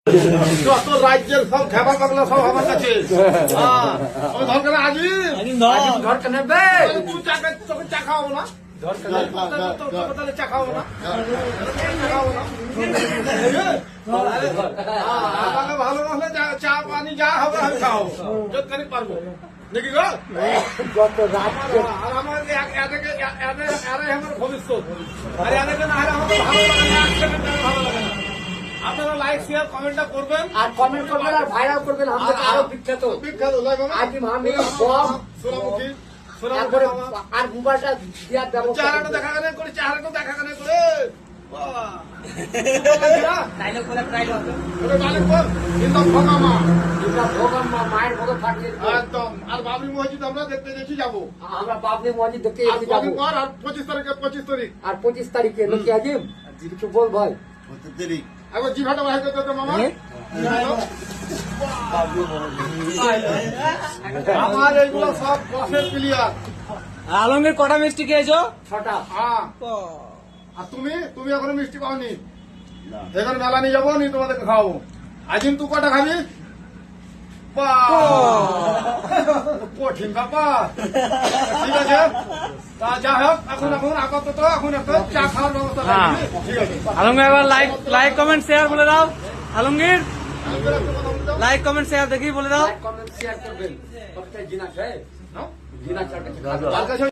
যত রাজ্যের সব খেপা পাগলা সব আমার কাছে আমি ধরকার আজিম ধরকে নেবে তুই তোকে চা খাওয়াবো না তাহলে চা খাওয়াবো না আমাকে ভালো না হলে চা পানি যা হবে আমি খাওয়াবো যতখানি পারবো নাকি গো যত রাজ্য আর আমার আমার ভবিষ্যৎ আর এদেরকে না হলে আমাকে ভালো লাগে না, এক সেকেন্ড ভালো লাগে না। আপনারা লাইক শেয়ার কমেন্টটা করবেন আর কমেন্ট করবেন আর ভাইরাল করবেন আমাদের আরো বিখ্যাত বিখ্যাত আজিম হামিদ বম সোনামুখী তারপরে আর মোবাইলটা দেওয়ার ব্যবস্থা চেহারাটা দেখা গানে করে চেহারাটা দেখা গানে করে মায়ের মতো ফাটিয়ে একদম আর বাবরি মসজিদ আমরা দেখতে গেছি যাবো আমরা বাবরি মসজিদ দেখতে আর এসে যাবো কদিন পর আর 25 তারিখ আর 25 তারিখে লোকে আজিম কিছু বল ভাই একবার জিভাটা বাহির করতে হতো মামা আমার এইগুলো সব বসের প্লেয়ার আলমগীর কটা মিষ্টি খেয়েছো? 6টা হ্যাঁ আর তুমি এখনো মিষ্টি পাওনি এখন মেলা নিয়ে যাবো নি তোমাদেরকে খাওয়াবো আজিম তুই কটা খাবি কঠিন ব্যাপার ঠিক আছে তা যা হোক এখন আপাতত এখন একটা চা খাওয়ার ব্যবস্থা হ্যাঁ। রাখবি। ঠিক আছে আলমগীর এবার লাইক কমেন্ট শেয়ার বলে দাও। আলমগীর আলমগীর একটা কথা বলে দাও। লাইক কমেন্ট শেয়ার দেখি বলে দাও। লাইক কমেন্ট শেয়ার করবেন সবটাই জিনা চাই নাও। জিনা চাটা আর কাছে